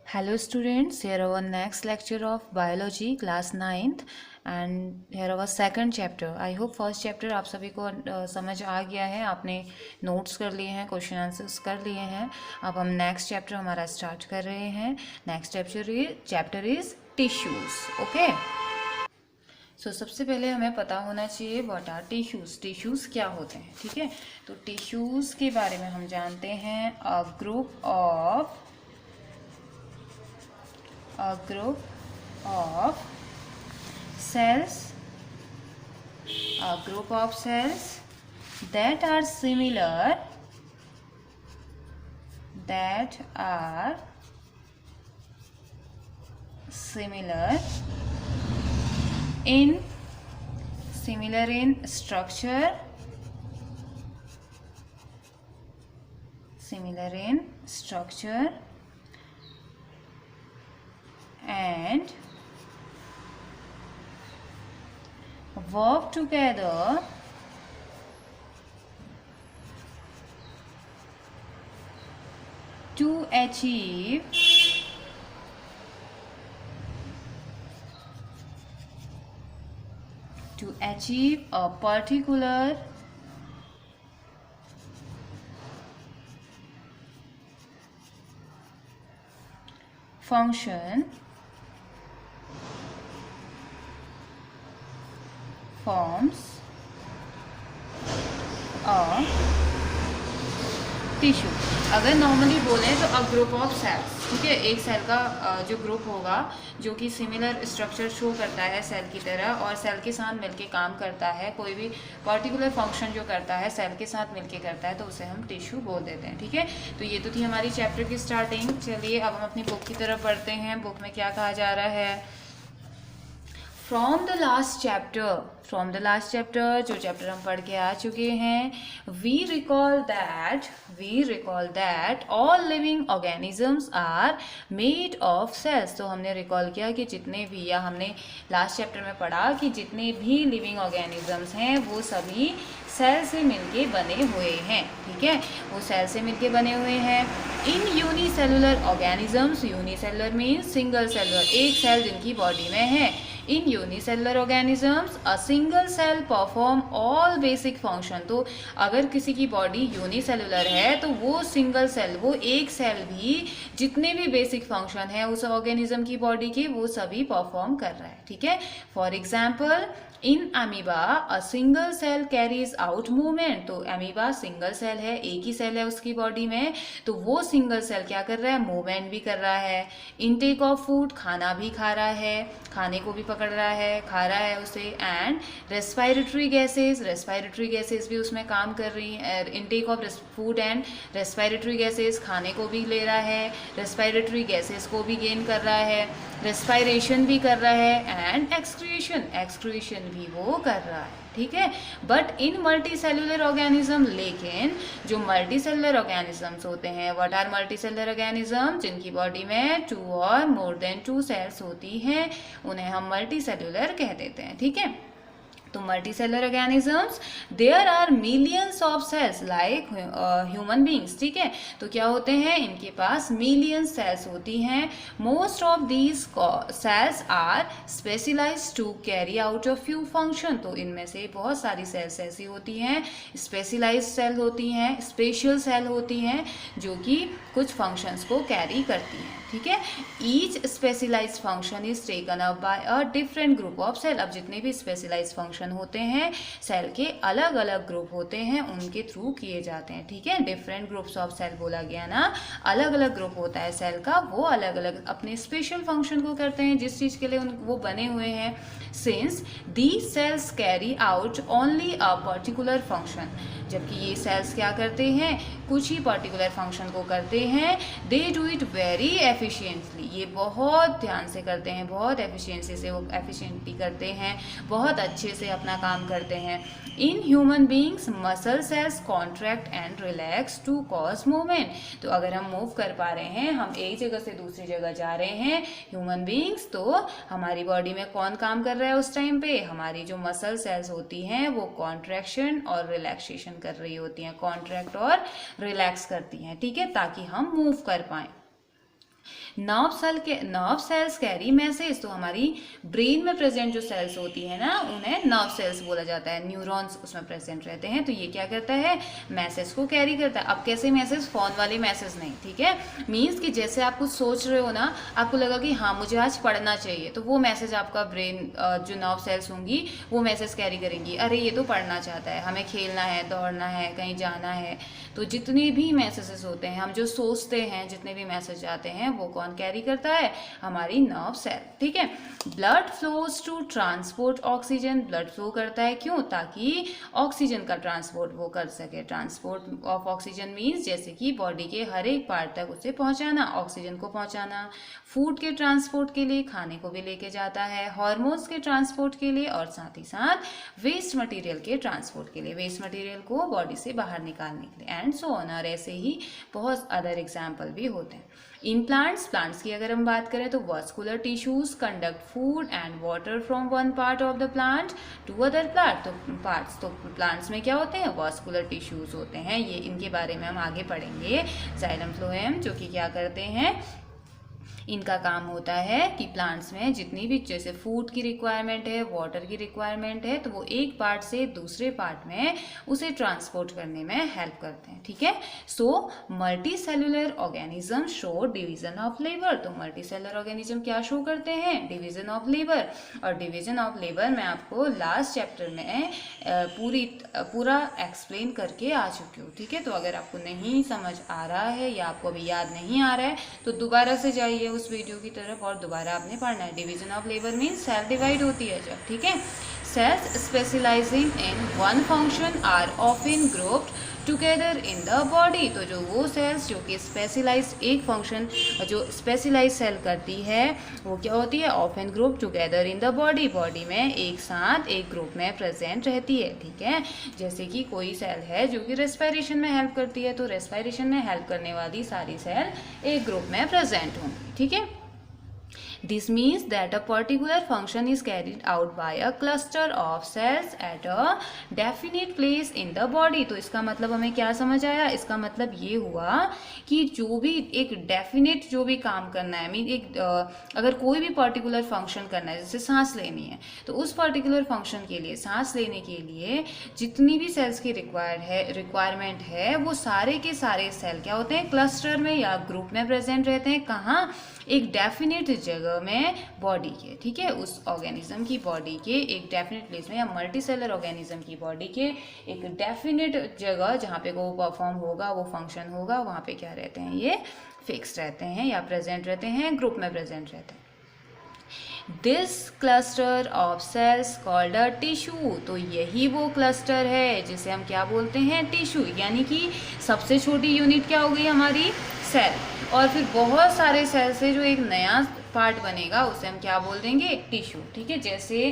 Hello students, here our next lecture of biology class 9th and here our second chapter. I hope first chapter आप सभी को समझ आ गया है, आपने नोट्स कर लिए हैं, क्वेश्चन आंसर्स कर लिए हैं. अब हम नेक्स्ट चैप्टर हमारा स्टार्ट कर रहे हैं. Next chapter is tissues. Okay, so सबसे पहले हमें पता होना चाहिए व्हाट आर टिश्यूज. टिश्यूज क्या होते हैं, ठीक है. तो टिश्यूज के बारे में हम जानते हैं a group of cells that are similar in structure, and work together to achieve a particular function, forms a tissue. अगर नॉर्मली बोलें तो अ ग्रुप ऑफ सेल्स, ठीक है. एक सेल का जो ग्रुप होगा जो कि सिमिलर स्ट्रक्चर शो करता है सेल की तरह और सेल के साथ मिलके काम करता है, कोई भी पर्टिकुलर फंक्शन जो करता है सेल के साथ मिलके करता है, तो उसे हम टिश्यू बोल देते हैं, ठीक है. तो ये तो थी हमारी चैप्टर की स्टार्टिंग. चलिए अब हम अपनी बुक की तरफ बढ़ते हैं. बुक में क्या कहा जा रहा है. फ्रॉम द लास्ट चैप्टर जो चैप्टर हम पढ़ के आ चुके हैं, we recall that all living organisms are made of cells. तो हमने रिकॉल किया कि जितने भी, या हमने लास्ट चैप्टर में पढ़ा कि जितने भी लिविंग ऑर्गेनिजम्स हैं वो सभी सेल से मिलके बने हुए हैं, ठीक है. वो सेल से मिलके बने हुए हैं. In unicellular organisms, unicellular means single cellular, एक सेल जिनकी बॉडी में है. In unicellular organisms a single cell perform all basic function. तो अगर किसी की बॉडी यूनिसेलुलर है तो वो सिंगल सेल, वो एक सेल भी जितने भी बेसिक फंक्शन है उस ऑर्गेनिज्म की बॉडी के, वो सभी परफॉर्म कर रहा है, ठीक है. For example in amoeba a single cell carries out movement. तो अमीबा सिंगल सेल है, एक ही सेल है उसकी बॉडी में, तो वो सिंगल सेल क्या कर रहा है, मूवमेंट भी कर रहा है. इनटेक ऑफ फूड, खाना भी खा रहा है, खाने को भी पकड़ रहा है, खा रहा है उसे. एंड रेस्पायरेटरी गैसेज भी उसमें काम कर रही हैं. Intake of food and respiratory gases, खाने को भी ले रहा है, रेस्पायरेटरी गैसेज को भी गेन कर रहा है, रेस्पायरेशन भी कर रहा है, एंड एक्सक्रीशन भी वो कर रहा है, ठीक है. But in multicellular organism, लेकिन जो मल्टी सेलुलर ऑर्गेनिजम्स होते हैं, what are multicellular organism, जिनकी बॉडी में 2 और मोर देन 2 सेल्स होती हैं, उन्हें हम मल्टी सेलुलर कह देते हैं, ठीक है. तो multicellular organisms, there are millions of cells like human beings, ठीक है. तो क्या होते हैं, इनके पास मिलियंस सेल्स होती हैं. Most of these cells are specialised to carry out a few function. तो इनमें से बहुत सारी सेल्स ऐसी होती हैं, स्पेशलाइज्ड सेल होती हैं, स्पेशल सेल होती हैं, जो कि कुछ फंक्शंस को कैरी करती हैं, ठीक है. Each specialised function is taken up by a different group of cell. अब जितने भी स्पेशलाइज्ड फंक्शन होते हैं सेल के अलग अलग ग्रुप होते हैं, उनके थ्रू किए जाते हैं, ठीक है. डिफरेंट ग्रुप्स ऑफ सेल बोला गया ना, अलग अलग ग्रुप होता है सेल का, वो अलग अलग अपने स्पेशल फंक्शन को करते हैं जिस चीज़ के लिए वो बने हुए हैं. Since these cells carry out only a particular function, जबकि ये सेल्स क्या करते हैं, कुछ ही पर्टिकुलर फंक्शन को करते हैं. They do it very efficiently, ये बहुत ध्यान से करते हैं, बहुत एफिशिएंसी से वो एफिशिएंटली करते हैं, बहुत अच्छे से अपना काम करते हैं. In human beings muscle cells contract and relax to cause movement. तो अगर हम मूव कर पा रहे हैं, हम एक जगह से दूसरी जगह जा रहे हैं ह्यूमन बींग्स, तो हमारी बॉडी में कौन काम कर रहा है उस टाइम पे, हमारी जो मसल सेल्स होती हैं वो कॉन्ट्रैक्शन और रिलैक्सेशन कर रही होती हैं, कॉन्ट्रैक्ट और रिलैक्स करती हैं, ठीक है, ताकि हम मूव कर पाएं. नर्व सेल्स कैरी मैसेज, तो हमारी ब्रेन में प्रेजेंट जो सेल्स होती है ना उन्हें नर्व सेल्स बोला जाता है, न्यूरॉन्स उसमें प्रेजेंट रहते हैं। तो ये क्या करता है, मैसेज को कैरी करता है। अब कैसे मैसेज, फोन वाले मैसेज नहीं, ठीक है। मीन्स कि जैसे आप कुछ सोच रहे हो ना, आपको लगा कि हाँ मुझे आज पढ़ना चाहिए, तो वो मैसेज आपका ब्रेन जो नर्व सेल्स होंगी वो मैसेज कैरी करेंगी, अरे ये तो पढ़ना चाहता है, हमें खेलना है, दौड़ना है, कहीं जाना है। तो जितने भी मैसेजेस होते हैं, हम जो सोचते हैं, जितने भी मैसेज आते हैं वो कौन कैरी करता है, हमारी नर्व सेल, ठीक है। Blood flows to transport oxygen, blood flow करता है क्यों, ताकि ऑक्सीजन का ट्रांसपोर्ट वो कर सके। ट्रांसपोर्ट ऑफ ऑक्सीजन मीन्स जैसे कि बॉडी के हर एक पार्ट तक उसे पहुंचाना, ऑक्सीजन को पहुंचाना। फूड के ट्रांसपोर्ट के लिए, खाने को भी लेके जाता है, हार्मोन्स के ट्रांसपोर्ट के लिए, और साथ ही साथ वेस्ट मटेरियल के ट्रांसपोर्ट के लिए, वेस्ट मटेरियल को बॉडी से बाहर निकालने के लिए, एंड सो ऑन। और ऐसे ही बहुत अदर एग्जाम्पल भी होते हैं। इन प्लांट्स की अगर हम बात करें तो vascular tissues conduct food and water from one part of the plant to other parts. तो प्लांट्स में क्या होते हैं, वास्कुलर टिश्यूज होते हैं। ये इनके बारे में हम आगे पढ़ेंगे। जाइलम फ्लोएम जो कि क्या करते हैं, इनका काम होता है कि प्लांट्स में जितनी भी जैसे फूड की रिक्वायरमेंट है, वाटर की रिक्वायरमेंट है, तो वो एक पार्ट से दूसरे पार्ट में उसे ट्रांसपोर्ट करने में हेल्प करते हैं, ठीक है। So multi cellular organism show division of labour. तो मल्टी सेलुलर ऑर्गेनिज्म क्या शो करते हैं, डिवीजन ऑफ लेबर। और डिवीजन ऑफ लेबर मैं आपको लास्ट चैप्टर में पूरा एक्सप्लेन करके आ चुकी हूँ, ठीक है। तो अगर आपको नहीं समझ आ रहा है या आपको अभी याद नहीं आ रहा है तो दोबारा से जाइए उस वीडियो की तरफ और दोबारा आपने पढ़ना है। Division of labour means cell divide होती है जब, ठीक है। Cells specialising in one function are often grouped together in the body. तो जो वो सेल्स जो कि स्पेशलाइज्ड एक फंक्शन जो स्पेशलाइज सेल करती है वो क्या होती है, often group together in the body, body में एक साथ एक ग्रुप में प्रेजेंट रहती है, ठीक है। जैसे कि कोई सेल है जो कि रेस्पिरेशन में हेल्प करती है, तो रेस्पिरेशन में हेल्प करने वाली सारी सेल एक ग्रुप में प्रेजेंट होंगी, ठीक है। This means that a particular function is carried out by a cluster of cells at a definite place in the body। तो इसका मतलब हमें क्या समझ आया, इसका मतलब ये हुआ कि जो भी एक डेफिनेट जो भी काम करना है, मीन एक अगर कोई भी पर्टिकुलर फंक्शन करना है, जैसे सांस लेनी है, तो उस पर्टिकुलर फंक्शन के लिए, सांस लेने के लिए जितनी भी सेल्स की रिक्वायरमेंट है वो सारे के सारे सेल क्या होते हैं, क्लस्टर में या ग्रुप में प्रेजेंट रहते हैं। कहाँ, एक डेफिनेट जगह में बॉडी के, ठीक है, उस ऑर्गेनिज्म की बॉडी के एक डेफिनेट प्लेस में, या मल्टी सेलर ऑर्गेनिज्म की बॉडी के एक डेफिनेट जगह जहाँ पे वो परफॉर्म होगा, वो फंक्शन होगा, वहाँ पे क्या रहते हैं, ये फिक्स रहते हैं या प्रेजेंट रहते हैं, ग्रुप में प्रेजेंट रहते हैं। This cluster of cells called a tissue. तो यही वो क्लस्टर है जिसे हम क्या बोलते हैं, टिश्यू। यानी कि सबसे छोटी यूनिट क्या हो गई हमारी, सेल, और फिर बहुत सारे सेल से जो एक नया पार्ट बनेगा उसे हम क्या बोल देंगे, टिश्यू, ठीक है। जैसे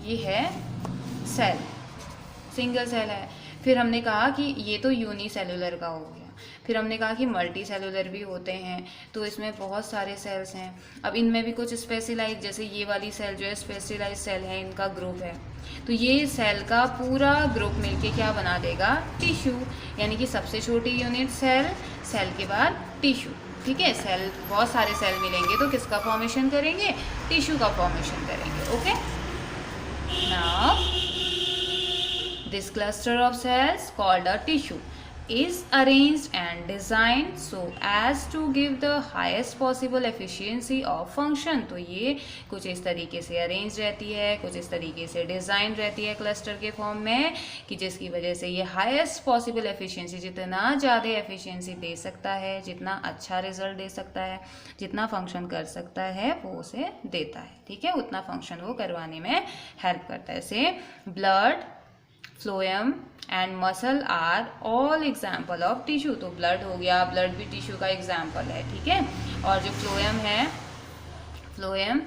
ये है सेल, सिंगल सेल है, फिर हमने कहा कि ये तो यूनिसेलुलर का हो गया, फिर हमने कहा कि मल्टी सेलुलर भी होते हैं, तो इसमें बहुत सारे सेल्स हैं। अब इनमें भी कुछ स्पेशलाइज, जैसे ये वाली सेल जो है स्पेशलाइज सेल है, इनका ग्रुप है, तो ये सेल का पूरा ग्रुप मिलके क्या बना देगा, टिश्यू। यानी कि सबसे छोटी यूनिट सेल, सेल के बाद टिश्यू, ठीक है। सेल, बहुत सारे सेल मिलेंगे तो किसका फॉर्मेशन करेंगे, टिश्यू का फॉर्मेशन करेंगे, okay. Now this cluster of cells called a tissue is arranged and designed so as to give the highest possible efficiency of function। तो ये कुछ इस तरीके से अरेंज रहती है, कुछ इस तरीके से डिज़ाइन रहती है क्लस्टर के फॉर्म में, कि जिसकी वजह से ये हाईएस्ट पॉसिबल एफिशिएंसी, जितना ज़्यादा एफिशिएंसी दे सकता है, जितना अच्छा रिजल्ट दे सकता है, जितना फंक्शन कर सकता है वो उसे देता है, ठीक है, उतना फंक्शन वो करवाने में हेल्प करता है। से blood, phloem and muscle are all example of tissue. तो ब्लड हो गया, ब्लड भी टिश्यू का एग्जाम्पल है, ठीक है। और जो फ्लोएम है, फ्लोएम,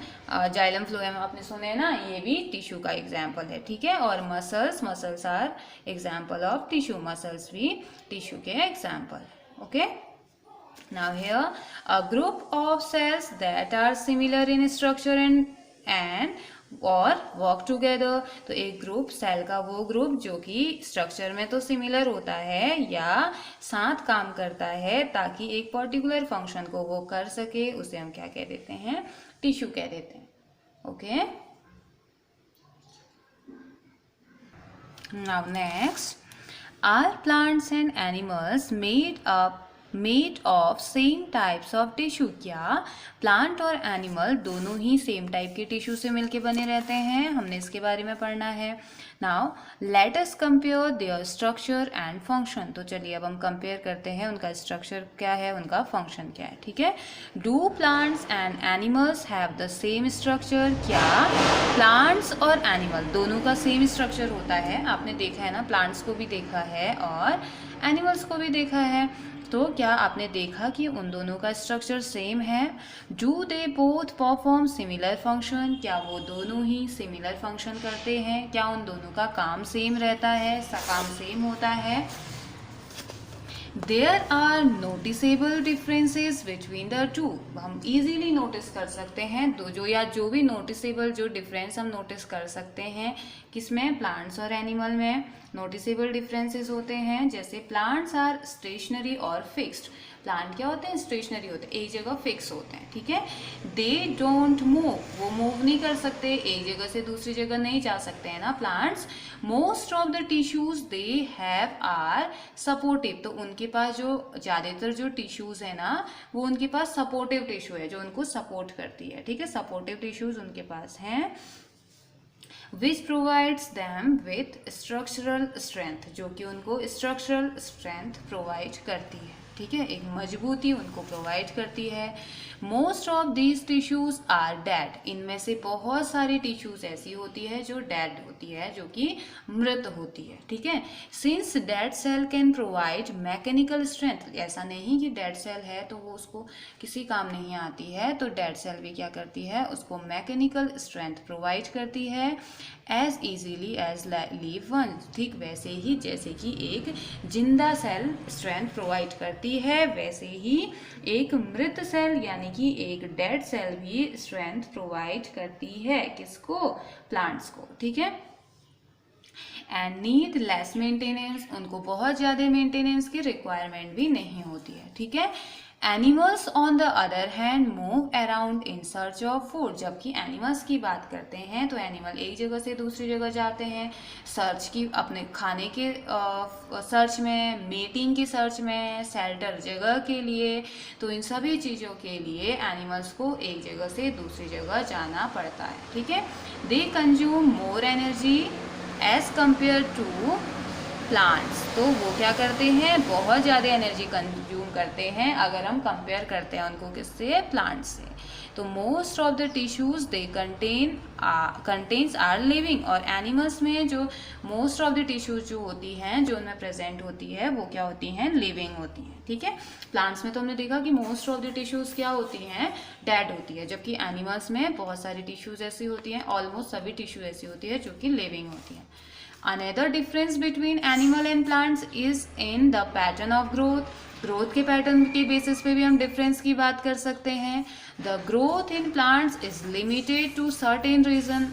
जाइलम फ्लोएम आपने सुने ना, ये भी टिश्यू का एग्जाम्पल है, ठीक है। और muscles are example of tissue, muscles भी टिश्यू के example, okay. Now here a group of cells that are similar in structure and और वर्क टुगेदर। तो एक ग्रुप, सेल का वो ग्रुप जो कि स्ट्रक्चर में तो सिमिलर होता है या साथ काम करता है ताकि एक पर्टिकुलर फंक्शन को वो कर सके, उसे हम क्या कह देते हैं, टिश्यू कह देते हैं। Okay, now next, are plants and animals made of same types of tissue? क्या प्लांट और एनिमल दोनों ही सेम टाइप के टिश्यू से मिलके बने रहते हैं? हमने इसके बारे में पढ़ना है। Now let us compare there structure and function. तो चलिए अब हम कंपेयर करते हैं उनका स्ट्रक्चर क्या है, उनका फंक्शन क्या है। ठीक है, do plants and animals have the same structure? क्या प्लांट्स और एनिमल दोनों का सेम स्ट्रक्चर होता है? आपने देखा है ना, प्लांट्स को भी देखा है और एनिमल्स को भी देखा है। तो क्या आपने देखा कि उन दोनों का स्ट्रक्चर सेम है? Do they both perform similar function? क्या वो दोनों ही सिमिलर फंक्शन करते हैं? क्या उन दोनों का काम सेम रहता है, काम सेम होता है? There are noticeable differences between the two. हम इजीली नोटिस कर सकते हैं जो भी नोटिसेबल जो डिफरेंस हम नोटिस कर सकते हैं किसमें, प्लांट्स और एनिमल में नोटिसेबल डिफरेंसेस होते हैं। जैसे प्लांट्स आर स्टेशनरी और फिक्स्ड। प्लांट क्या होते हैं, स्टेशनरी होते हैं, एक जगह फिक्स होते हैं। ठीक है, दे डोंट मूव, वो मूव नहीं कर सकते, एक जगह से दूसरी जगह नहीं जा सकते हैं ना plants. Most of the tissues they have are supportive. तो उनके पास जो ज़्यादातर जो टिश्यूज है ना, वो उनके पास सपोर्टिव टिश्यू है जो उनको सपोर्ट करती है। ठीक है, सपोर्टिव टिश्यूज उनके पास हैं। Which provides them with structural strength, जो कि उनको स्ट्रक्चरल स्ट्रेंथ प्रोवाइड करती है। ठीक है, एक मजबूती उनको प्रोवाइड करती है। Most of these tissues are dead. इनमें से बहुत सारी टिश्यूज ऐसी होती है जो डेड होती है, जो कि मृत होती है। ठीक है, since dead cell can provide mechanical strength. ऐसा नहीं कि डेड सेल है तो वो उसको किसी काम नहीं आती है, तो डेड सेल भी क्या करती है, उसको मैकेनिकल स्ट्रेंथ प्रोवाइड करती है as easily as live one. ठीक वैसे ही जैसे कि एक जिंदा सेल स्ट्रेंथ प्रोवाइड करती है, वैसे ही एक मृत सेल यानी कि एक डेड सेल भी स्ट्रेंथ प्रोवाइड करती है। किसको, प्लांट्स को। ठीक है, एंड नीड लेस मेंटेनेंस। उनको बहुत ज़्यादा मेंटेनेंस की रिक्वायरमेंट भी नहीं होती है। ठीक है, animals on the other hand move around in search of food. जबकि एनिमल्स की बात करते हैं तो एनिमल एक जगह से दूसरी जगह जाते हैं सर्च की, अपने खाने के सर्च में, मेटिंग की सर्च में, शेल्टर जगह के लिए। तो इन सभी चीज़ों के लिए एनिमल्स को एक जगह से दूसरी जगह जाना पड़ता है। ठीक है, they consume more energy as compare to plants. तो वो क्या करते हैं, बहुत ज़्यादा एनर्जी कंज्यूम करते हैं अगर हम कंपेयर करते हैं उनको किससे, प्लांट्स से। तो most of the tissues they contains are living. और एनिमल्स में जो मोस्ट ऑफ द टिश्यूज जो होती हैं, जो उनमें प्रेजेंट होती है, वो क्या होती हैं, लिविंग होती हैं। ठीक है, प्लांट्स में तो हमने देखा कि मोस्ट ऑफ द टिश्यूज क्या होती हैं, डेड होती है, जबकि एनिमल्स में बहुत सारी टिश्यूज ऐसी होती हैं, ऑलमोस्ट सभी टिश्यू ऐसी होती है जो कि लिविंग होती है। Another difference between animal and plants is in the pattern of growth. Growth के पैटर्न के बेसिस पे भी हम डिफरेंस की बात कर सकते हैं। The growth in plants is limited to certain region.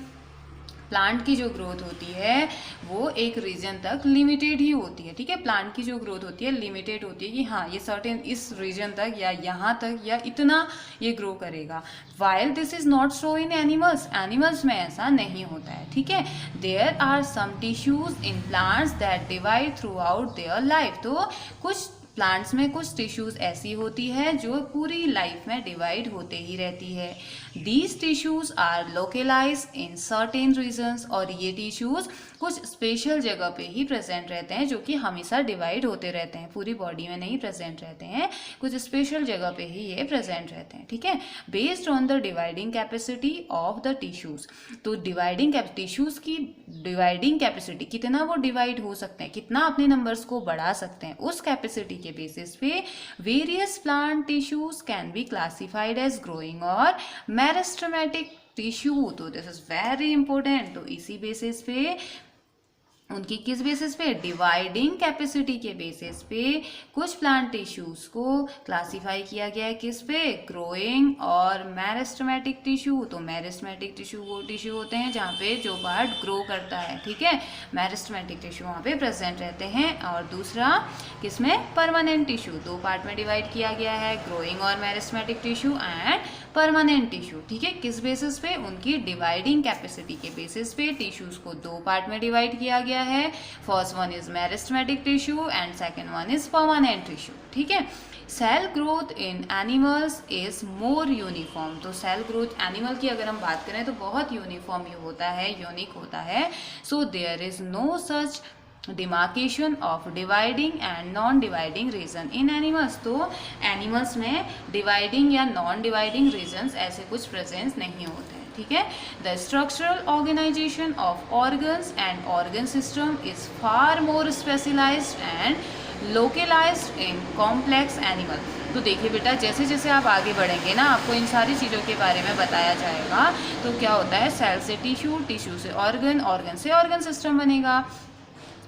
Plant की जो ग्रोथ होती है वो एक रीजन तक लिमिटेड ही होती है। ठीक है, प्लांट की जो ग्रोथ होती है लिमिटेड होती है कि हाँ ये सर्टेन इस रीजन तक या यहाँ तक या इतना ये ग्रो करेगा। While this is not so in animals. Animals में ऐसा नहीं होता है। ठीक है, there are some tissues in plants that divide throughout their life. तो कुछ प्लांट्स में कुछ टिश्यूज ऐसी होती है जो पूरी लाइफ में डिवाइड होते ही रहती है। These tissues are localise in certain regions. और ये टिश्यूज कुछ स्पेशल जगह पे ही प्रेजेंट रहते हैं जो कि हमेशा डिवाइड होते रहते हैं, पूरी बॉडी में नहीं प्रेजेंट रहते हैं, कुछ स्पेशल जगह पे ही ये प्रेजेंट रहते हैं। ठीक है, based on the dividing capacity of the tissues. तो टिश्यूज की डिवाइडिंग कैपेसिटी, कितना वो डिवाइड हो सकते हैं, कितना अपने नंबर्स को बढ़ा सकते हैं, उस कैपेसिटी के बेसिस पे various plant tissues can be classified as growing और मेरिस्टेमेटिक टिश्यू। तो दिस इज वेरी इंपॉर्टेंट। तो इसी बेसिस पे उनकी किस बेसिस पे, डिवाइडिंग कैपेसिटी के बेसिस पे कुछ प्लांट टिश्यूज को क्लासिफाई किया गया है किस पे, ग्रोइंग और मेरिस्टेमेटिक टिश्यू। तो मेरिस्टेमेटिक टिश्यू वो टिश्यू होते हैं जहाँ पे जो पार्ट ग्रो करता है, ठीक है, मेरिस्टेमेटिक टिश्यू वहाँ पे प्रेजेंट रहते हैं। और दूसरा किसमें, परमानेंट टिश्यू। दो पार्ट में डिवाइड किया गया है, ग्रोइंग और meristematic tissue and permanent tissue, ठीक है। किस बेसिस पे, उनकी डिवाइडिंग कैपेसिटी के बेसिस पे टिश्यूज को दो पार्ट में डिवाइड किया गया है। First one is meristematic tissue and second one is permanent tissue, ठीक है। Cell growth in animals is more uniform. तो सेल ग्रोथ एनिमल की अगर हम बात करें तो बहुत यूनिफॉर्म होता है, यूनिक होता है। So there is no such demarcation of dividing and non dividing region in animals. तो एनिमल्स में डिवाइडिंग या नॉन डिवाइडिंग रीजन्स ऐसे कुछ प्रेजेंस नहीं होते हैं, ठीक है। The structural organisation of organs and organ system is far more specialised and localised in complex animal. तो देखिए बेटा, जैसे जैसे आप आगे बढ़ेंगे ना, आपको इन सारी चीज़ों के बारे में बताया जाएगा। तो क्या होता है, सेल से टिश्यू, टिश्यू से ऑर्गन, ऑर्गन से ऑर्गन सिस्टम बनेगा।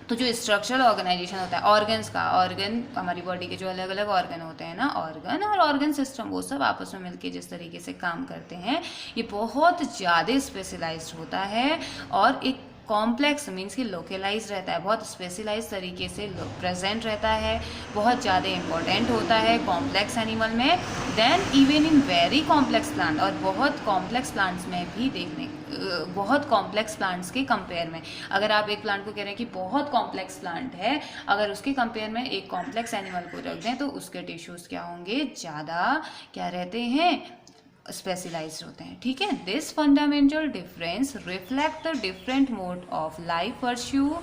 तो जो स्ट्रक्चरल ऑर्गेनाइजेशन होता है ऑर्गन्स का, ऑर्गन हमारी बॉडी के जो अलग अलग ऑर्गन होते हैं ना, ऑर्गन और ऑर्गन सिस्टम वो सब आपस में मिलके जिस तरीके से काम करते हैं, ये बहुत ज़्यादा स्पेशलाइज्ड होता है और एक कॉम्प्लेक्स मीन्स कि लोकलाइज रहता है, बहुत स्पेशलाइज तरीके से प्रेजेंट रहता है, बहुत ज़्यादा इंपॉर्टेंट होता है कॉम्प्लेक्स एनिमल में। Then even in very complex plant, और बहुत कॉम्प्लेक्स प्लांट्स में भी देखने, बहुत कॉम्प्लेक्स प्लांट्स के कंपेयर में, अगर आप एक प्लांट को कह रहे हैं कि बहुत कॉम्प्लेक्स प्लांट है, अगर उसके कंपेयर में एक कॉम्प्लेक्स एनिमल को रख दें तो उसके टिश्यूज़ क्या होंगे, ज़्यादा क्या रहते हैं, स्पेशलाइज्ड होते हैं, ठीक है। This fundamental difference reflect the different mode of life pursue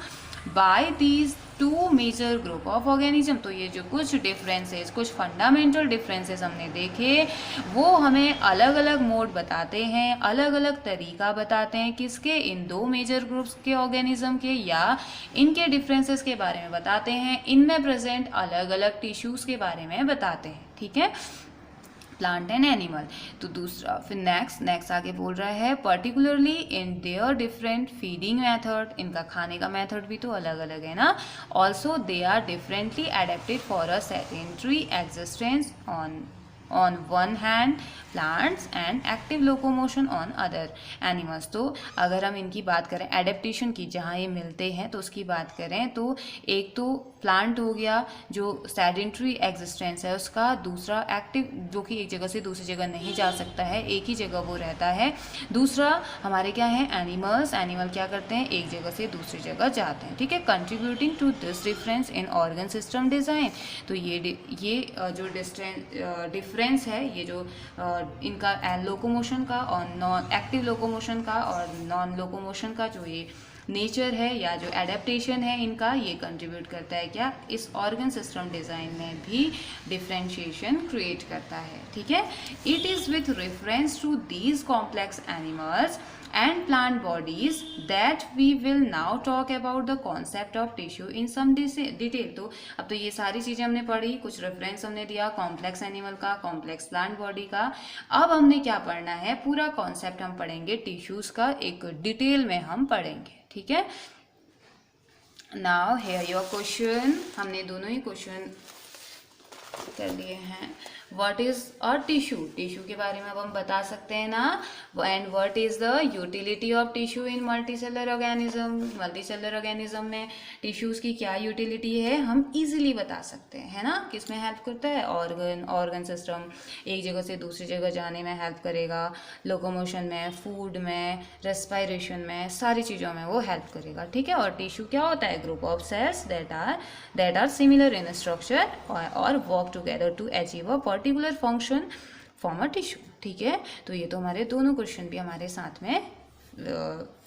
by these two major group of organism. तो ये जो कुछ डिफरेंसेस, कुछ फंडामेंटल डिफरेंसेस हमने देखे, वो हमें अलग अलग मोड बताते हैं, अलग अलग तरीका बताते हैं किसके, इन दो मेजर ग्रुप्स के ऑर्गेनिज्म के, या इनके डिफरेंसेस के बारे में बताते हैं, इनमें प्रेजेंट अलग अलग टिश्यूज़ के बारे में बताते हैं, ठीक है, प्लांट एंड एनिमल। तो दूसरा फिर नेक्स्ट आगे बोल रहा है, particularly in their different feeding method, इनका खाने का मेथड भी तो अलग अलग है ना। Also they are differently adapted for a sedentary existence on one hand plants and active locomotion on other animals. तो अगर हम इनकी बात करें एडेप्टेशन की, जहाँ ये मिलते हैं तो उसकी बात करें तो एक तो प्लांट हो गया जो सेडेंटरी एग्जिस्टेंस है उसका, दूसरा एक्टिव जो कि एक जगह से दूसरी जगह नहीं जा सकता है, एक ही जगह वो रहता है। दूसरा हमारे क्या है, एनिमल्स, एनिमल क्या करते हैं, एक जगह से दूसरी जगह जाते हैं, ठीक है। Contributing to this difference in organ system design. तो ये जो डिफरेंस है, ये जो इनका लोकोमोशन का और नॉन एक्टिव लोकोमोशन का और नॉन लोकोमोशन का जो ये नेचर है या जो एडेप्टेशन है इनका, ये कंट्रीब्यूट करता है क्या, इस ऑर्गन सिस्टम डिज़ाइन में भी डिफरेंशिएशन क्रिएट करता है, ठीक है। It is with reference to these complex animals and plant bodies that we will now talk about the concept of tissue in some detail। तो अब तो ये सारी चीज़ें हमने पढ़ी, कुछ रेफरेंस हमने दिया कॉम्प्लेक्स एनिमल का, कॉम्प्लेक्स प्लांट बॉडी का। अब हमने क्या पढ़ना है, पूरा कॉन्सेप्ट हम पढ़ेंगे टिश्यूज़ का, एक डिटेल में हम पढ़ेंगे, ठीक है। नाउ हियर योर क्वेश्चन, हमने दोनों ही क्वेश्चन कर लिए हैं। What is a tissue, tissue के बारे में अब हम बता सकते हैं ना। And what is the utility of tissue in multicellular organism, multicellular organism में टिश्यूज की क्या यूटिलिटी है हम इजीली बता सकते हैं, है ना। किस में हेल्प करता है, ऑर्गन सिस्टम, एक जगह से दूसरी जगह जाने में हेल्प करेगा, लोकोमोशन में, फूड में, रेस्पिरेशन में, सारी चीज़ों में वो हेल्प करेगा, ठीक है। और टिश्यू क्या होता है, group of cells that are similar in structure और work together to achieve a particular function form a tissue, ठीक है। तो ये तो हमारे दोनों क्वेश्चन भी हमारे साथ में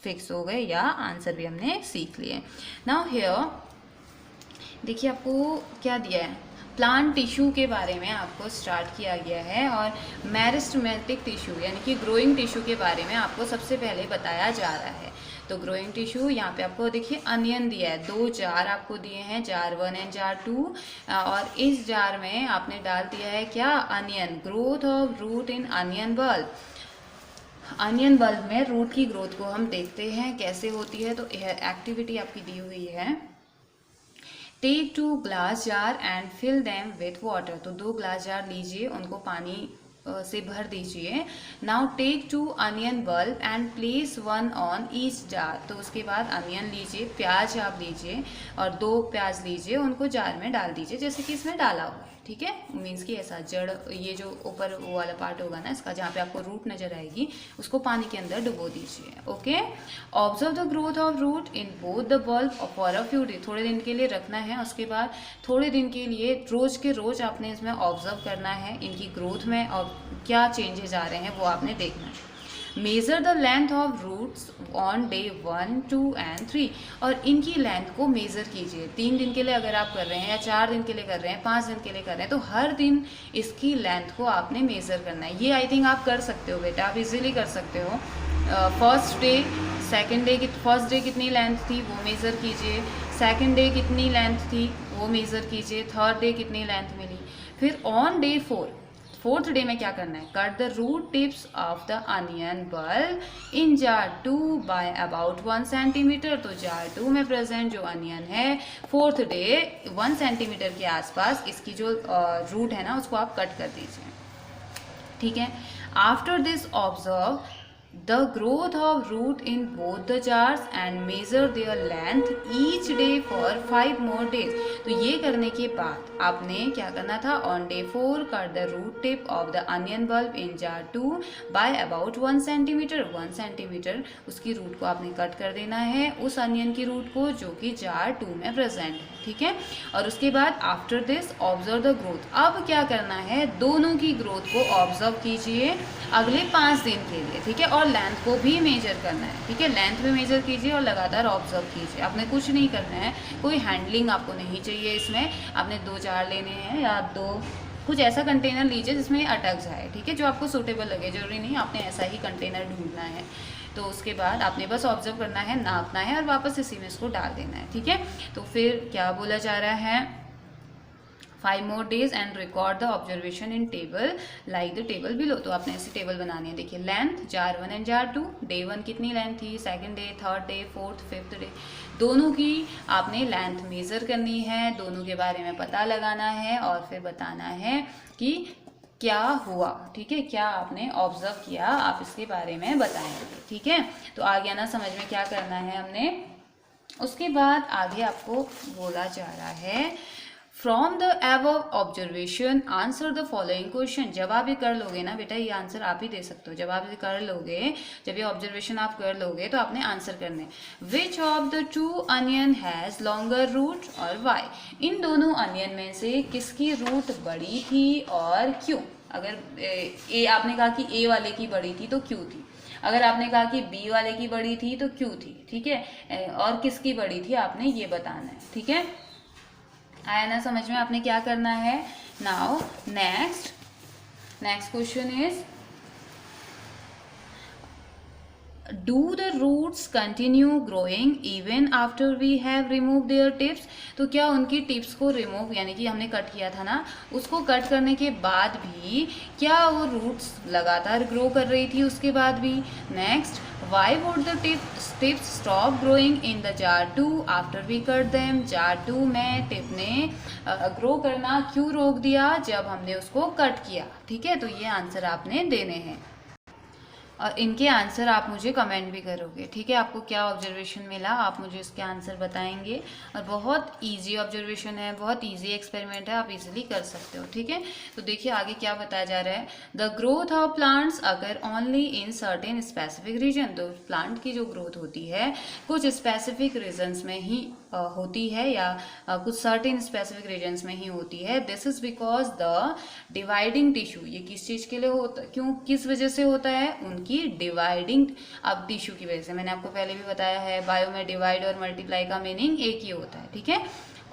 फिक्स हो गए या आंसर भी हमने सीख लिए। नाउ हियर देखिए आपको क्या दिया है, प्लांट टिश्यू के बारे में आपको स्टार्ट किया गया है और मेरिस्टेमेटिक टिश्यू यानी कि ग्रोइंग टिश्यू के बारे में आपको सबसे पहले बताया जा रहा है। तो ग्रोइंग टिश्यू यहाँ पे आपको देखिए अनियन दिया है, 2 जार आपको दिए हैं, जार 1 एंड जार 2, और इस जार में आपने डाल दिया है क्या, onion, growth of root in onion bulb. Onion bulb में रूट की ग्रोथ को हम देखते हैं कैसे होती है। तो यह एक्टिविटी आपकी दी हुई है, take 2 glass jar and fill them with water. तो 2 ग्लास जार लीजिए, उनको पानी से भर दीजिए। Now take 2 onion bulb and place 1 on each jar. तो उसके बाद अनियन लीजिए, प्याज आप लीजिए और 2 प्याज लीजिए, उनको जार में डाल दीजिए जैसे कि इसमें डाला हुआ है। ठीक है, मीन्स कि ऐसा जड़, ये जो ऊपर वो वाला पार्ट होगा ना इसका, जहाँ पे आपको रूट नजर आएगी, उसको पानी के अंदर डुबो दीजिए। Okay, observe the growth of root in both the bulb for a few day. थोड़े दिन के लिए रखना है, उसके बाद थोड़े दिन के लिए रोज के रोज आपने इसमें ऑब्जर्व करना है इनकी ग्रोथ में, और क्या चेंजेस आ रहे हैं वो आपने देखना है। Measure the length of roots on day 1, 2 and 3। और इनकी लेंथ को मेजर कीजिए। 3 दिन के लिए अगर आप कर रहे हैं, या 4 दिन के लिए कर रहे हैं, 5 दिन के लिए कर रहे हैं, तो हर दिन इसकी लेंथ को आपने मेजर करना है। ये आई थिंक आप कर सकते हो बेटा, आप इजीली कर सकते हो। First day, second day, first day कितनी लेंथ थी वो मेज़र कीजिए, सेकेंड डे कितनी लेंथ थी वो मेज़र कीजिए, थर्ड डे कितनी लेंथ मिली। फिर ऑन डे 4, फोर्थ डे में क्या करना है, cut the root tips of the onion bulb in jar 2 by about 1 centimetre. तो जार 2 में प्रेजेंट जो अनियन है, फोर्थ डे 1 सेंटीमीटर के आसपास इसकी जो रूट है ना उसको आप कट कर दीजिए। ठीक है, after this observe the growth of root in both the jars and measure their length each day for 5 more days। तो ये करने के बाद आपने क्या करना था, on day 4 cut the root tip of the onion bulb in jar 2 by about 1 centimeter। 1 centimetre उसकी रूट को आपने कट कर देना है, उस अनियन की रूट को जो कि जार 2 में प्रेजेंट है। ठीक है, और उसके बाद after this observe the growth. अब क्या करना है, दोनों की ग्रोथ को ऑब्जर्व कीजिए अगले 5 दिन के लिए। ठीक है, और लेंथ को भी मेजर करना है। ठीक है, लेंथ भी मेजर कीजिए और लगातार ऑब्जर्व कीजिए। आपने कुछ नहीं करना है, कोई हैंडलिंग आपको नहीं चाहिए इसमें। आपने 2 जार लेने हैं या 2 कुछ ऐसा कंटेनर लीजिए जिसमें अटक जाए। ठीक है, जो आपको सूटेबल लगे, जरूरी नहीं आपने ऐसा ही कंटेनर ढूंढना है। तो उसके बाद आपने बस ऑब्जर्व करना है, नापना है और वापस इसी में इसको डाल देना है। ठीक है, तो फिर क्या बोला जा रहा है, 5 more days and record the observation in table like the table below। तो आपने ऐसी टेबल बनानी है। देखिए, length jar 1 and jar 2, day 1 कितनी लेंथ थी, second day, third day, fourth, fifth day, दोनों की आपने लेंथ मेजर करनी है, दोनों के बारे में पता लगाना है और फिर बताना है कि क्या हुआ। ठीक है, क्या आपने ऑब्जर्व किया, आप इसके बारे में बताएंगे। ठीक है, तो आ गया ना समझ में क्या करना है हमने। उसके बाद आगे आपको बोला जा रहा है, from the above observation answer the following question. जब आप ये कर लोगे ना बेटा, ये आंसर आप ही दे सकते हो। जब आप ये कर लोगे, जब ये ऑब्जर्वेशन आप कर लोगे तो आपने आंसर करने, which of the 2 onion has longer root और वाई। इन दोनों अनियन में से किसकी रूट बड़ी थी और क्यों। अगर ए आपने कहा कि ए वाले की बड़ी थी तो क्यों थी, अगर आपने कहा कि बी वाले की बड़ी थी तो क्यों थी। ठीक है, और किसकी बड़ी थी आपने ये बताना है। ठीक है, आया ना समझ में। आपने क्या करना है, now next question is, do the roots continue growing even after we have removed their tips। तो क्या उनकी टिप्स को रिमूव, यानी कि हमने कट किया था ना, उसको कट करने के बाद भी क्या वो रूट्स लगातार ग्रो कर रही थी उसके बाद भी। Next, why would the tips stop growing in the jar 2 after we cut them। Jar 2 में टिप ने ग्रो करना क्यों रोक दिया जब हमने उसको कट किया। ठीक है, तो ये आंसर आपने देने हैं और इनके आंसर आप मुझे कमेंट भी करोगे। ठीक है, आपको क्या ऑब्जर्वेशन मिला आप मुझे इसके आंसर बताएंगे। और बहुत इजी ऑब्जर्वेशन है, बहुत इजी एक्सपेरिमेंट है, आप इजीली कर सकते हो। ठीक है, तो देखिए आगे क्या बताया जा रहा है, the growth of plants occur only in certain specific region. तो प्लांट की जो ग्रोथ होती है कुछ स्पेसिफिक रीजन्स में ही होती है, या कुछ सर्टेन स्पेसिफिक रीजन्स में ही होती है। This is because the dividing tissue, ये किस चीज़ के लिए होता, क्यों, किस वजह से होता है, उनकी डिवाइडिंग अब टिश्यू की वजह से। मैंने आपको पहले भी बताया है, बायो में डिवाइड और मल्टीप्लाई का मीनिंग एक ही होता है। ठीक है,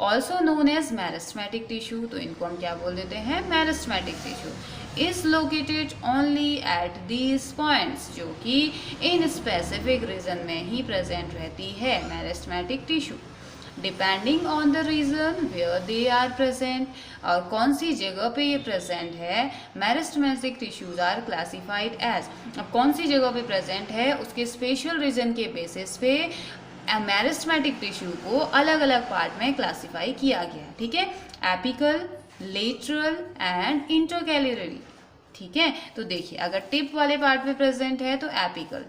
also known as meristematic tissue. तो इनको हम क्या बोल देते हैं, meristematic tissue is located only at these points, जो कि इन स्पेसिफिक रीजन में ही प्रेजेंट रहती है, meristematic tissue. Depending on the region where they are present, और कौन सी जगह पे ये प्रेजेंट है, meristematic tissues are classified as, अब कौन सी जगह पे प्रेजेंट है उसके स्पेशल रीजन के बेसिस पे मेरिस्टेमेटिक टिश्यू को अलग अलग पार्ट में क्लासिफाई किया गया, ठीक है, एपिकल, लेटरल एंड इंटरकैलरी, ठीक है। तो देखिए अगर टिप वाले पार्ट पे प्रेजेंट है तो एपिकल,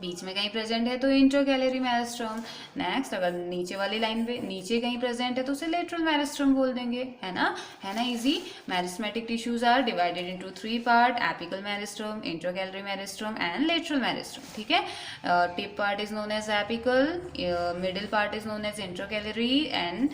बीच में कहीं प्रेजेंट है तो इंटरकैलरी मेरिस्टम, नेक्स्ट अगर नीचे वाली लाइन पे नीचे कहीं प्रेजेंट है तो उसे लेटरल मेरिस्टम बोल देंगे, है ना easy. Meristematic tissues are divided into 3 part, apical meristem, intercalary meristem and lateral meristem, ठीक है। Tip part is known as apical, middle part is known as intercalary and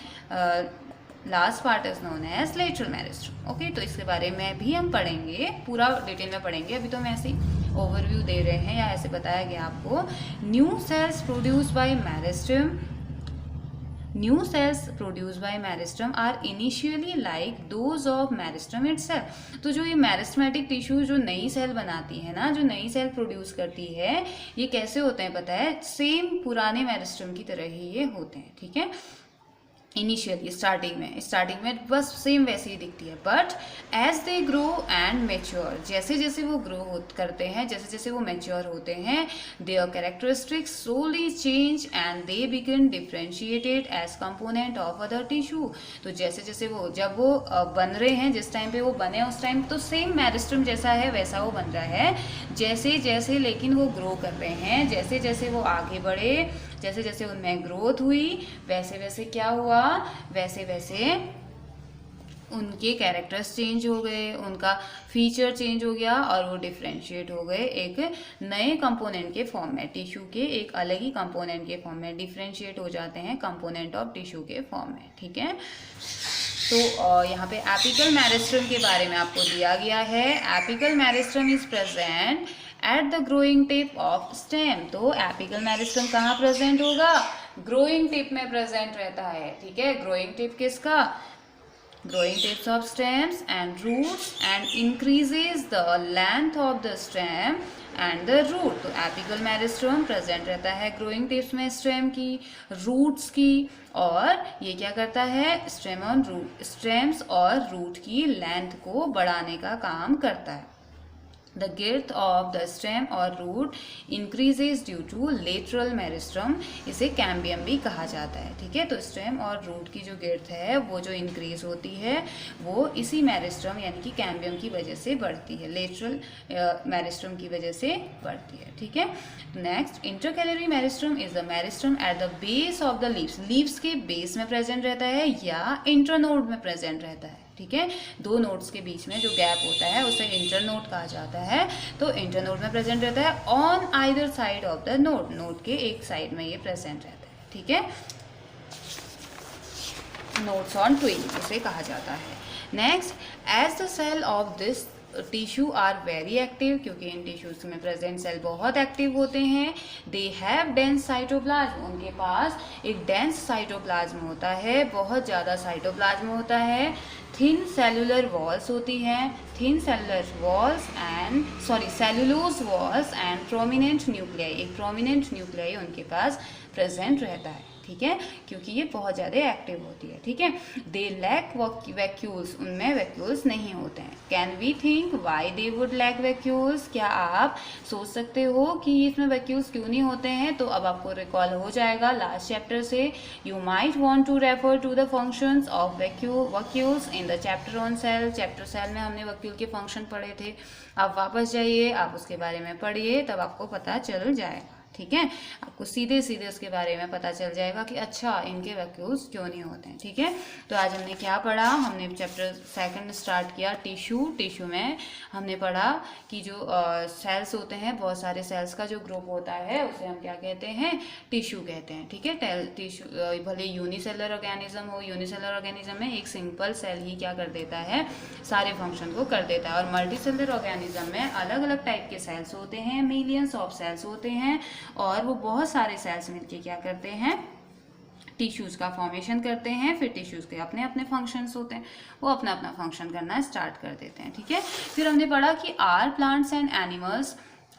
last part is known as lateral meristem, okay. तो इसके बारे में भी हम पढ़ेंगे, पूरा डिटेल में पढ़ेंगे, अभी तो हम ऐसे ही ओवरव्यू दे रहे हैं या ऐसे बताया गया आपको। New cells produce by meristem, new cells produce by meristem are initially like those of meristem itself. तो जो ये मेरिस्टेमेटिक टिश्यू जो नई सेल बनाती है ना, जो नई सेल प्रोड्यूस करती है, ये कैसे होते हैं पता है, सेम पुराने मेरिस्टम की तरह ही ये होते हैं, ठीक है। इनिशियली स्टार्टिंग में बस सेम वैसे ही दिखती है, but as they grow and mature, जैसे जैसे वो ग्रो करते हैं, जैसे जैसे वो मेच्योर होते हैं, their characteristics slowly change and they begin differentiated as component of other tissue. तो जैसे जैसे वो जब वो बन रहे हैं, जिस टाइम पे वो बने उस टाइम तो सेम मेरिस्टम जैसा है वैसा वो बन रहा है, जैसे जैसे लेकिन वो ग्रो कर रहे हैं, जैसे जैसे वो आगे बढ़े, जैसे जैसे उनमें ग्रोथ हुई, वैसे वैसे क्या हुआ, वैसे वैसे उनके कैरेक्टर्स चेंज हो गए, उनका फीचर चेंज हो गया और वो डिफ्रेंशिएट हो गए एक नए कंपोनेंट के फॉर्म में, टिश्यू के एक अलग ही कंपोनेंट के फॉर्म में डिफ्रेंशिएट हो जाते हैं कंपोनेंट ऑफ टिश्यू के फॉर्म में, ठीक है। तो यहाँ पे एपिकल मेरिस्टम के बारे में आपको दिया गया है। Apical meristem is present at the growing tip of stem. तो एपिकल मेरिस्टम कहाँ प्रेजेंट होगा, ग्रोइंग टिप में प्रेजेंट रहता है, ठीक है। ग्रोइंग टिप किसका, growing tips of stems and roots and increases the length of the stem and the root। तो एपिकल मेरिस्टम प्रेजेंट रहता है ग्रोइंग टिप्स में स्टेम की, रूट्स की, और ये क्या करता है, स्टेम्स और रूट की लेंथ को बढ़ाने का काम करता है। The girth of the stem और root increases due to lateral meristem, इसे कैम्बियम भी कहा जाता है, ठीक है। तो स्टेम और रूट की जो girth है वो जो इंक्रीज होती है वो इसी मेरिस्टम यानी कि कैम्बियम की वजह से बढ़ती है, लेटरल मेरिस्टम की वजह से बढ़ती है, ठीक है। Next, intercalary meristem is the meristem at the base of the leaves, leaves के बेस में प्रेजेंट रहता है या इंटरनोड में प्रेजेंट रहता है, ठीक है। दो नोड्स के बीच में जो गैप होता है उसे इंटरनोड कहा जाता है। तो इंटरनोड में प्रेजेंट रहता है on either side of the node, node के एक साइड में ये प्रेजेंट रहता है, ठीक है। नोड्स ऑन ट्विन इसे कहा जाता है। Next, as the cell of this tissue are very active, क्योंकि इन टिश्यूज में प्रेजेंट सेल बहुत एक्टिव होते हैं, दे हैव डेंस साइटोप्लाज्म, उनके पास एक डेंस साइटोप्लाज्म होता है, बहुत ज़्यादा साइटोप्लाज्म होता है, थिन सेलुलर वॉल्स होती हैं, thin cellular walls and cellulose walls and prominent nuclei, एक प्रोमिनेंट न्यूक्लियाई उनके पास प्रेजेंट रहता है, ठीक है, क्योंकि ये बहुत ज़्यादा एक्टिव होती है, ठीक है। दे लैक वैक्यूल्स, उनमें वैक्यूल्स नहीं होते हैं। Can we think why they would lack vacuoles, क्या आप सोच सकते हो कि इसमें वैक्यूल्स क्यों नहीं होते हैं। तो अब आपको रिकॉल हो जाएगा लास्ट चैप्टर से। You might want to refer to the functions of vacuoles in the chapter on cell, chapter cell में हमने वैक्यूल के फंक्शन पढ़े थे। आप वापस जाइए, आप उसके बारे में पढ़िए, तब आपको पता चल जाएगा, ठीक है। आपको सीधे सीधे उसके बारे में पता चल जाएगा कि अच्छा इनके वैक्यूल्स क्यों नहीं होते हैं, ठीक है। तो आज हमने क्या पढ़ा, हमने चैप्टर सेकंड स्टार्ट किया टिश्यू में हमने पढ़ा कि जो सेल्स होते हैं, बहुत सारे सेल्स का जो ग्रुप होता है उसे हम क्या कहते हैं, टिश्यू कहते हैं, ठीक है। टिश्यू भले यूनिसेलर ऑर्गेनिज्म हो, यूनिसेलर ऑर्गेनिज्म में एक सिंपल सेल ही क्या कर देता है, सारे फंक्शन को कर देता है। और मल्टीसेलर ऑर्गेनिज्म में अलग अलग टाइप के सेल्स होते हैं, मिलियंस ऑफ सेल्स होते हैं, और वो बहुत सारे सेल्स मिलके क्या करते हैं, टिश्यूज़ का फॉर्मेशन करते हैं। फिर टिश्यूज़ के अपने अपने फंक्शंस होते हैं, वो अपना अपना फंक्शन करना स्टार्ट कर देते हैं, ठीक है। फिर हमने पढ़ा कि are plants and animals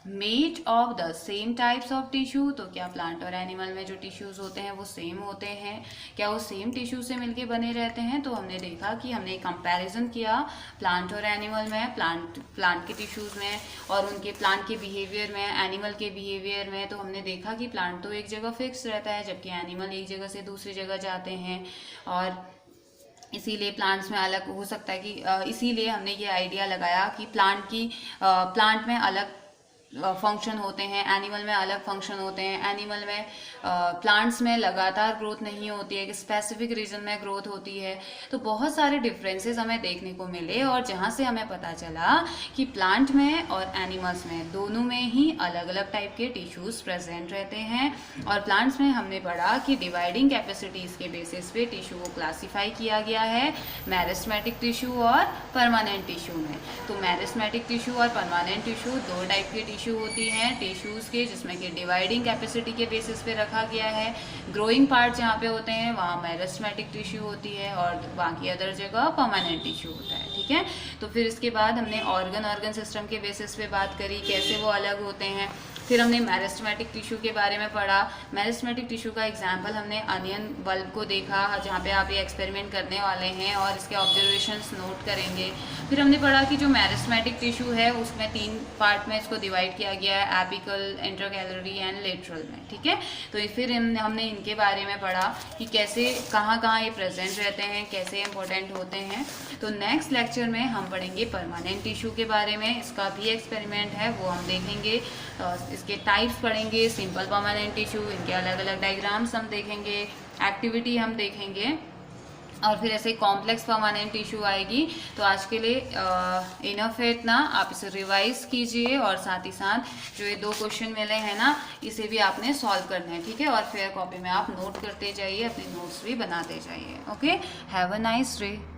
made of the same types of tissue, तो क्या प्लांट और एनिमल में जो टिश्यूज होते हैं वो सेम होते हैं, क्या वो सेम टिश्यू से मिलके बने रहते हैं। तो हमने देखा कि हमने कंपैरिजन किया प्लांट और एनिमल में, प्लांट के टिश्यूज में और उनके प्लांट के बिहेवियर में, एनिमल के बिहेवियर में। तो हमने देखा कि प्लांट तो एक जगह फिक्स रहता है जबकि एनिमल एक जगह से दूसरी जगह जाते हैं, और इसीलिए प्लांट्स में अलग हो सकता है कि इसीलिए हमने ये आइडिया लगाया कि प्लांट में अलग फंक्शन होते हैं, एनिमल में अलग फंक्शन होते हैं। एनिमल में प्लांट्स में लगातार ग्रोथ नहीं होती है, एक स्पेसिफिक रीजन में ग्रोथ होती है। तो बहुत सारे डिफरेंसेस हमें देखने को मिले और जहाँ से हमें पता चला कि प्लांट में और एनिमल्स में दोनों में ही अलग अलग टाइप के टिश्यूज प्रेजेंट रहते हैं। और प्लांट्स में हमने पढ़ा कि डिवाइडिंग कैपेसिटीज के बेसिस पे टिश्यू को क्लासीफाई किया गया है मेरिस्टेमेटिक टिश्यू और परमानेंट टिश्यू में। तो मेरिस्टेमेटिक टिश्यू और परमानेंट टिश्यू दो टाइप के टिश्यू होती हैं टिश्यूज़ के, जिसमें कि डिवाइडिंग कैपेसिटी के बेसिस पे रखा गया है। ग्रोइंग पार्ट जहाँ पे होते हैं वहाँ मेरिस्टेमेटिक टिश्यू होती है और बाकी अदर जगह परमानेंट टिश्यू होता है, ठीक है। तो फिर इसके बाद हमने ऑर्गन सिस्टम के बेसिस पे बात करी, कैसे वो अलग होते हैं। फिर हमने मेरिस्टेमेटिक टिश्यू के बारे में पढ़ा। मेरिस्टेमेटिक टिश्यू का एग्जाम्पल हमने अनियन बल्ब को देखा, जहाँ पे आप ये एक्सपेरिमेंट करने वाले हैं और इसके ऑब्जर्वेशंस नोट करेंगे। फिर हमने पढ़ा कि जो मेरिस्टेमेटिक टिश्यू है उसमें 3 पार्ट में इसको डिवाइड किया गया है, एपिकल, इंटरकैलरी एंड लेटरल में, ठीक है। तो फिर हमने इनके बारे में पढ़ा कि कैसे कहाँ कहाँ ये प्रेजेंट रहते हैं, कैसे इंपॉर्टेंट होते हैं। तो नेक्स्ट लेक्चर में हम पढ़ेंगे परमानेंट टिश्यू के बारे में, इसका भी एक्सपेरिमेंट है वो हम देखेंगे। इसके टाइप्स पढ़ेंगे, सिंपल परमानेंट टिश्यू, इनके अलग अलग डायग्राम्स हम देखेंगे, एक्टिविटी हम देखेंगे और फिर ऐसे कॉम्प्लेक्स परमानेंट टिश्यू आएगी। तो आज के लिए इनफ है इतना, आप इसे रिवाइज कीजिए और साथ ही साथ जो ये 2 क्वेश्चन मिले हैं ना इसे भी आपने सॉल्व करना है, ठीक है। और फेयर कॉपी में आप नोट करते जाइए, अपने नोट्स भी बनाते जाइए। Okay, have a nice day.